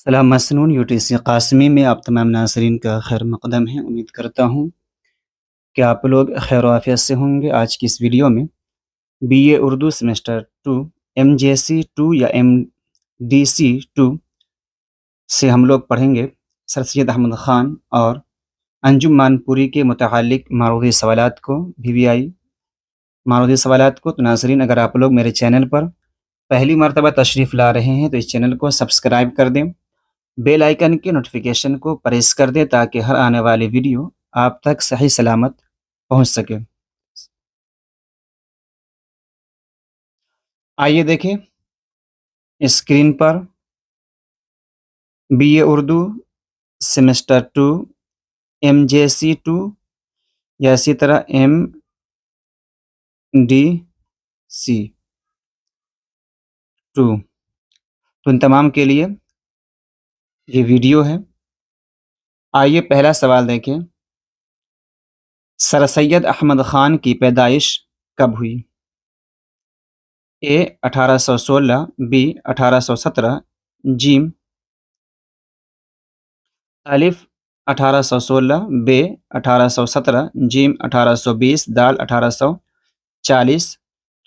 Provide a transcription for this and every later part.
سلام مسنون UTC قاسمی میں آپ تمام ناظرین کا خیر مقدم ہے۔ امید کرتا ہوں کہ آپ لوگ خیر و عافیت سے ہوں گے۔ آج کی اس ویڈیو میں BA اردو سیمسٹر 2 MJC 2 یا MDC 2 سے ہم لوگ پڑھیں گے سر سید احمد خان اور انجم مان پوری کے متعلق معروضی سوالات کو، BBI معروضی سوالات کو۔ تو ناظرین، اگر آپ لوگ میرے چینل پر پہلی مرتبہ تشریف لا رہے ہیں تو اس چینل کو سبسکرائب کر دیں، بیل آئیکن کے نوٹیفیکیشن کو پریس کر دیں تاکہ ہر آنے والی ویڈیو آپ تک صحیح سلامت پہنچ سکے۔ آئیے دیکھیں اسکرین پر BA اردو سیمسٹر 2 MJC 2 یا اسی طرح MDC 2 تو ان تمام کے لیے یہ ویڈیو ہے۔ آئیے پہلا سوال دیکھیں، سر سید احمد خان کی پیدائش کب ہوئی؟ A 1816، B 1817، جیم الف 1816، B 1817، جیم 1820، دال 1840۔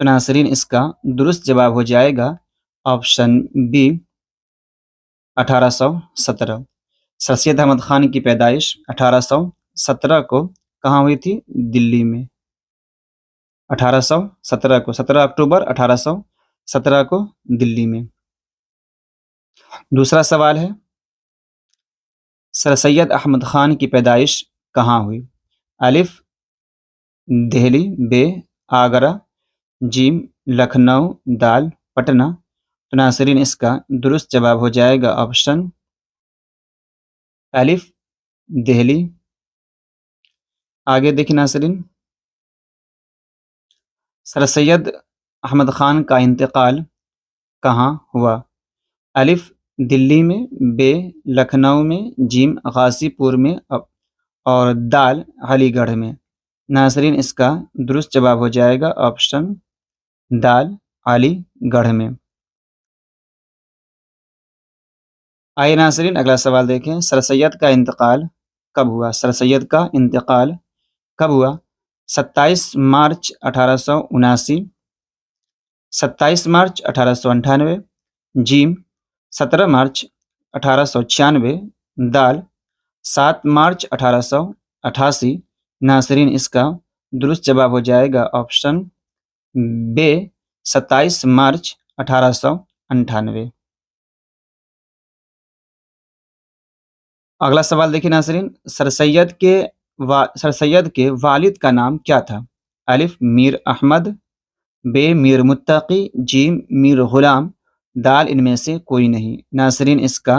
تو ناظرین، اس کا درست جواب ہو جائے گا آپشن B 1817۔ سر سید احمد خان کی پیدائش 1817 کو کہاں ہوئی تھی؟ دلی میں۔ 1817 کو، 17 اکتوبر 1817 کو دلی میں۔ دوسرا سوال ہے، سر سید احمد خان کی پیدائش کہاں ہوئی؟ الف دہلی، B آگرہ، جیم لکھنؤ، دال پٹنہ۔ تو ناظرین، اس کا درست جواب ہو جائے گا آپشن الف دہلی۔ آگے دیکھیں ناظرین، سر سید احمد خان کا انتقال کہاں ہوا؟ الف دلی میں، B لکھنؤ میں، جیم غازی پور میں اور دال علی گڑھ میں۔ ناظرین، اس کا درست جواب ہو جائے گا آپشن دال علی گڑھ میں۔ آئے ناظرین، اگلا سوال دیکھیں، سر سید کا انتقال کب ہوا؟ سر سید کا انتقال کب ہوا؟ 27 مارچ 1879، 27 مارچ 1898، جیم 17 مارچ 1896، دال 7 مارچ 1888۔ ناظرین، اس کا درست جواب ہو جائے گا آپشن B 27 مارچ 1898۔ اگلا سوال دیکھیں ناظرین، سر سید کے والد کا نام کیا تھا؟ الف میر احمد، B میر متقی، جیم میر غلام، دال ان میں سے کوئی نہیں۔ ناظرین، اس کا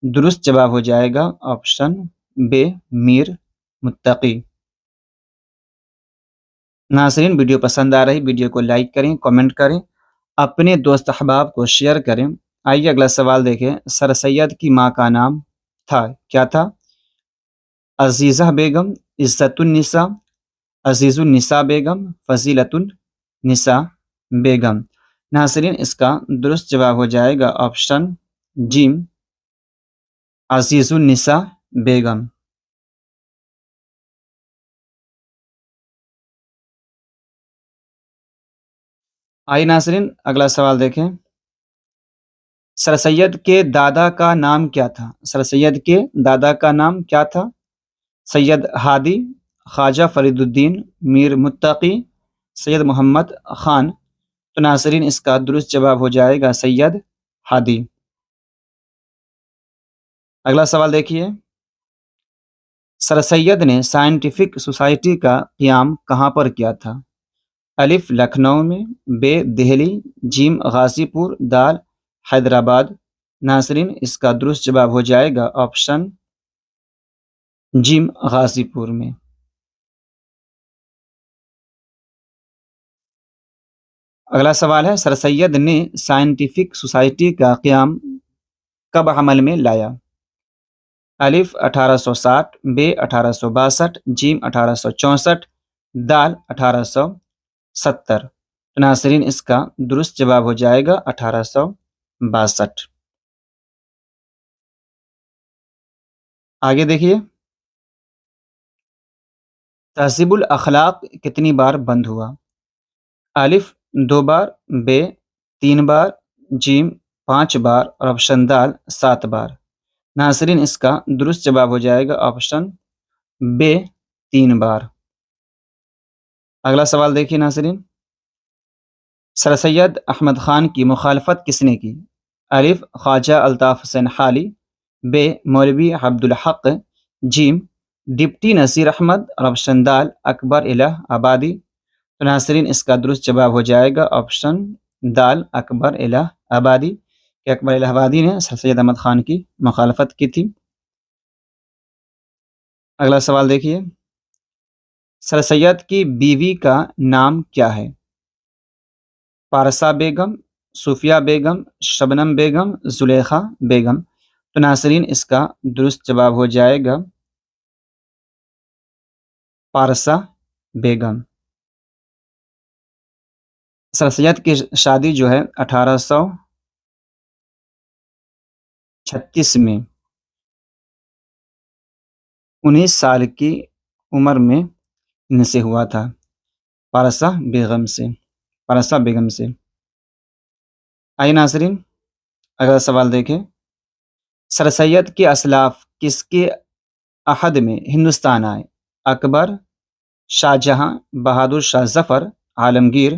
درست جواب ہو جائے گا آپشن B میر متقی۔ ناظرین، ویڈیو پسند آ رہی ویڈیو کو لائک کریں، کامنٹ کریں، اپنے دوست احباب کو شیئر کریں۔ آئیے اگلا سوال دیکھیں، سر سید کی ماں کا نام تھا، کیا تھا؟ عزیزہ بیگم، عزت النساء، عزیز النساء بیگم، فضیلت النساء بیگم۔ ناظرین، اس کا درست جواب ہو جائے گا آپشن جیم عزیز النساء بیگم۔ آئیے ناظرین، اگلا سوال دیکھیں، سر سید کے دادا کا نام کیا تھا؟ سر سید کے دادا کا نام کیا تھا؟ سید ہادی، خواجہ فرید الدین، میر متقی، سید محمد خان۔ تو ناظرین، اس کا درست جواب ہو جائے گا سید ہادی۔ اگلا سوال دیکھیے، سر سید نے سائنٹیفک سوسائٹی کا قیام کہاں پر کیا تھا؟ الف لکھنؤ میں، B دہلی، جیم غازی پور، دال حیدرآباد۔ ناظرین، اس کا درست جواب ہو جائے گا آپشن جیم غازی پور میں۔ اگلا سوال ہے، سر سید نے سائنٹیفک سوسائٹی کا قیام کب عمل میں لایا؟ الف 1860، B 1862، جیم 1864، دال 1870۔ ناظرین، اس کا درست جواب ہو جائے گا 1862۔ آگے دیکھیے، تہذیب الاخلاق کتنی بار بند ہوا؟ الف 2 بار، ب 3 بار، جیم 5 بار اور آپشن دال 7 بار۔ ناظرین اس کا درست جواب ہو جائے گا آپشن ب 3 بار۔ اگلا سوال دیکھیے ناظرین، سر سید احمد خان کی مخالفت کس نے کی؟ الف خواجہ الطاف حسین حالی، ب مولوی عبدالحق، جیم ڈپٹی نصیر احمد اور آپشن دال اکبر الہ آبادی۔ تو ناظرین اس کا درست جواب ہو جائے گا آپشن دال اکبر الہ آبادی، کہ اکبر الہ آبادی نے سر سید احمد خان کی مخالفت کی تھی۔ اگلا سوال دیکھیے، سر سید کی بیوی کا نام کیا ہے؟ پارسا بیگم، صوفیہ بیگم، شبنم بیگم، زلیخا بیگم۔ تو ناظرین اس کا درست جواب ہو جائے گا پارسا بیگم۔ سر سید کی شادی جو ہے 1836 میں 19 سال کی عمر میں ان سے ہوا تھا، پارسا بیگم سے۔ آئیے ناظرین اگلا سوال دیکھیں، سر سید کے اسلاف کس کے عہد میں ہندوستان آئے؟ اکبر، شاہ جہاں، بہادر شاہ ظفر، عالمگیر۔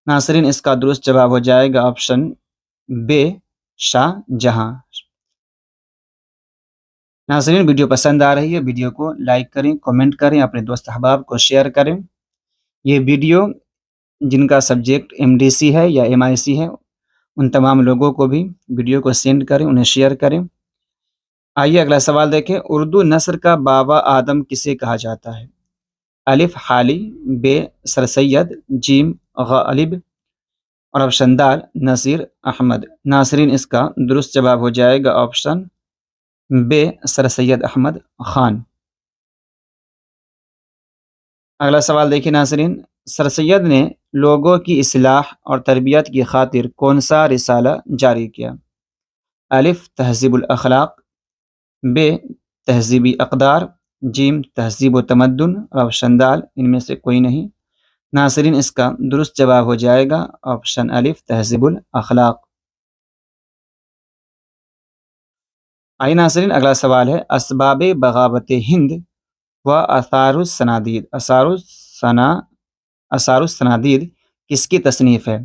ناظرین اس کا درست جواب ہو جائے گا آپشن ب شاہ جہاں۔ ناظرین ویڈیو پسند آ رہی ہے، ویڈیو کو لائک کریں، کمنٹ کریں، اپنے دوست احباب کو شیئر کریں۔ یہ ویڈیو جن کا سبجیکٹ MDC ہے یا MIC ہے ان تمام لوگوں کو بھی ویڈیو کو سینڈ کریں، انہیں شیئر کریں۔ آئیے اگلا سوال دیکھیں، اردو نثر کا بابا آدم کسے کہا جاتا ہے؟ الف حالی، ب سر سید، جیم غالب اور آپشن دال نصیر احمد۔ ناظرین اس کا درست جواب ہو جائے گا آپشن ب سر سید احمد خان۔ اگلا سوال دیکھیں ناظرین، سر سید نے لوگوں کی اصلاح اور تربیت کی خاطر کون سا رسالہ جاری کیا؟ الف تہذیب الاخلاق، ب تہذیبی اقدار، جیم تہذیب و تمدن اور آپشن دال ان میں سے کوئی نہیں۔ ناظرین اس کا درست جواب ہو جائے گا آپشن الف تہذیب الاخلاق۔ آئیے ناظرین اگلا سوال ہے، اسباب بغاوت ہند و آثار السنادید کس کی تصنیف ہے؟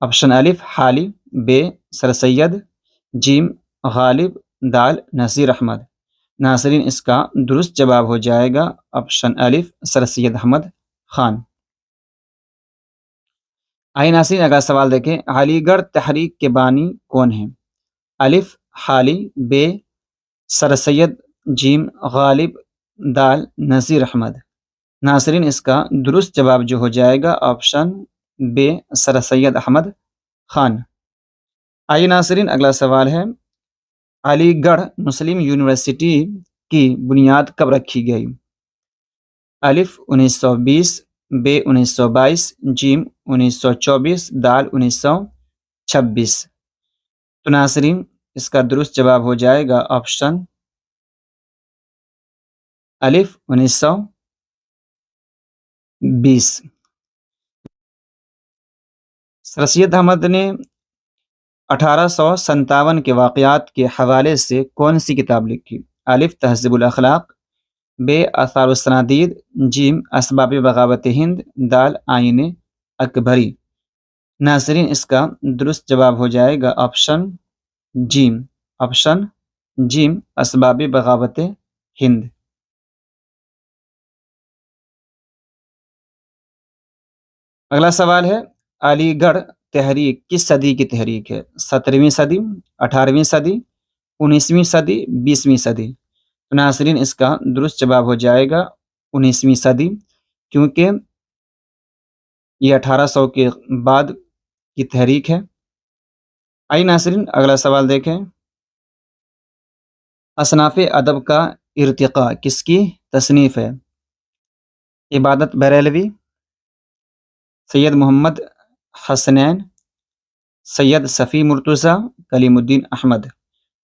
آپشن الف حالی، ب سر سید، جیم غالب، دال نصیر احمد۔ ناظرین اس کا درست جواب ہو جائے گا آپشن الف سر سید احمد خان۔ آئیے ناظرین اگلا سوال دیکھیں، علی گڑھ تحریک کے بانی کون ہیں؟ الف حالی، ب سر سید، جیم غالب، دال نصیر احمد۔ ناظرین اس کا درست جواب جو ہو جائے گا آپشن ب سر سید احمد خان۔ آئیے ناظرین اگلا سوال ہے، علی گڑھ مسلم یونیورسٹی کی بنیاد کب رکھی گئی؟ الف 1920، ب 1922، جیم 1924، دال 1926۔ تو ناظرین اس کا درست جواب ہو جائے گا آپشن الف 1920۔ سر سید احمد نے 1857 کے واقعات کے حوالے سے کون سی کتاب لکھی؟ الف تہذیب الاخلاق، ب آثار السنادید، جیم اسباب بغاوت ہند، دال آئین اکبری۔ ناظرین اس کا درست جواب ہو جائے گا آپشن جیم اسباب بغاوت ہند۔ اگلا سوال ہے، علی گڑھ تحریک کس صدی کی تحریک ہے؟ 17ویں صدی، 18ویں صدی، 19ویں صدی، 20ویں صدی۔ ناظرین اس کا درست جواب ہو جائے گا 19ویں صدی، کیونکہ یہ 1800 کے بعد کی تحریک ہے۔ آئیے ناظرین اگلا سوال دیکھیں، اصناف ادب کا ارتقاء کس کی تصنیف ہے؟ عبادت بریلوی، سید محمد حسنین، سید صفی مرتضیٰ، کلیم الدین احمد۔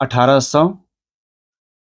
1800।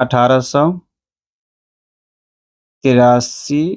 1883,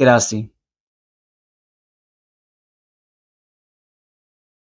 83।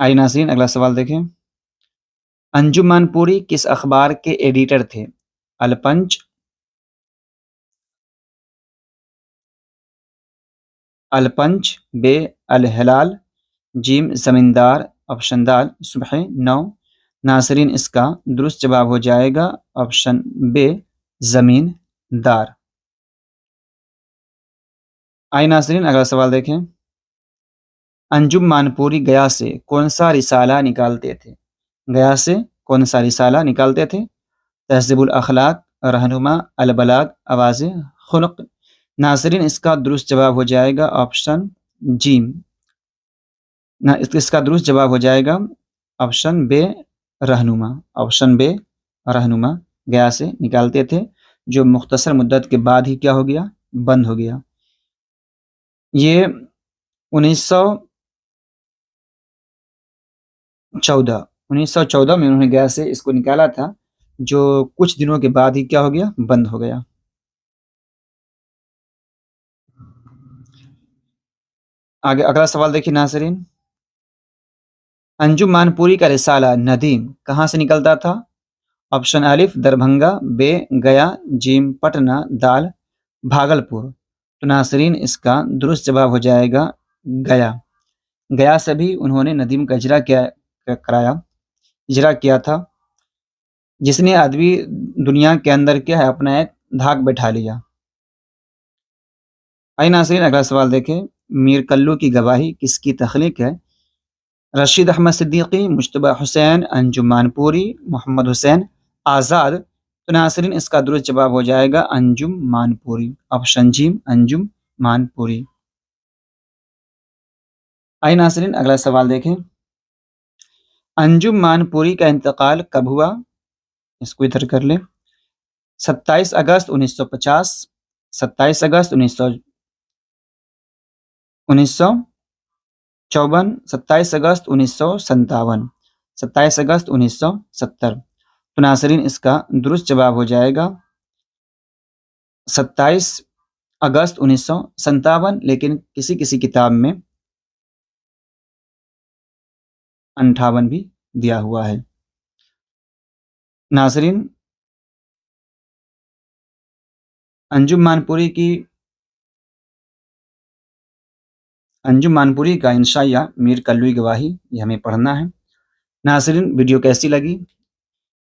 آئی ناظرین اگلا سوال دیکھیں، انجم مانپوری کس اخبار کے ایڈیٹر تھے؟ الپنچ، بے الہلال، جیم زمیندار، آپشن دال صبح 9۔ ناظرین اس کا درست جواب ہو جائے گا آپشن بے زمین دار۔ آئی ناظرین اگلا سوال دیکھیں، انجم مانپوری گیا سے کون سا رسالہ نکالتے تھے؟ گیا سے کون سا رسالہ نکالتے تھے؟ تہذیب الاخلاق، رہنما، البلاغ، آواز خلق۔ ناظرین اس کا درست جواب ہو جائے گا آپشن جیم، اس کا درست جواب ہو جائے گا آپشن بے رہنما۔ آپشن بے رہنما گیا سے نکالتے تھے، جو مختصر مدت کے بعد ہی کیا ہو گیا؟ بند ہو گیا۔ یہ 1914 میں انہوں نے گیا سے اس کو نکالا تھا، جو کچھ دنوں کے بعد ہی کیا ہو گیا؟ بند ہو گیا۔ آگے اگلا سوال دیکھیے ناظرین، انجم مانپوری کا رسالہ ندیم کہاں سے نکلتا تھا؟ آپشن الف دربھنگا، بے گیا، جیم پٹنہ، دال بھاگلپور۔ تو ناظرین اس کا درست جواب ہو جائے گا گیا۔ گیا سے بھی انہوں نے ندیم کا اجرا کیا تھا، جس نے ادبی دنیا کے اندر کیا ہے؟ اپنا ایک دھاک بیٹھا لیا۔ آئی ناظرین اگلا سوال دیکھیں، میر کلو کی گواہی کس کی تخلیق ہے؟ رشید احمد صدیقی، مجتبیٰ حسین، انجم مانپوری، محمد حسین آزاد۔ تو ناظرین اس کا درست جواب ہو جائے گا انجم مانپوری، آپشن جیم انجم مانپوری۔ آئی ناظرین اگلا سوال دیکھیں، انجم مانپوری کا انتقال کب ہوا؟ اس کو ادھر کر لیں، 27 اگست 1950، 27 اگست 1954، 27 اگست 1957، 27 اگست 1970۔ تو ناظرین اس کا درست جواب ہو جائے گا 27 اگست 1957، لیکن کسی کتاب میں 58 بھی دیا ہوا ہے۔ ناظرین انجم مانپوری کا انشائیہ میر کلوی گواہی، یہ ہمیں پڑھنا ہے۔ ناظرین ویڈیو کیسی لگی؟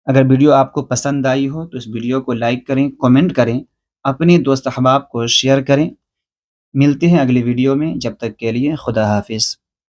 اگر ویڈیو آپ کو پسند آئی ہو تو اس ویڈیو کو لائک کریں، کمنٹ کریں، اپنے دوست احباب کو شیئر کریں۔ ملتے ہیں اگلی ویڈیو میں، جب تک کے لیے خدا حافظ۔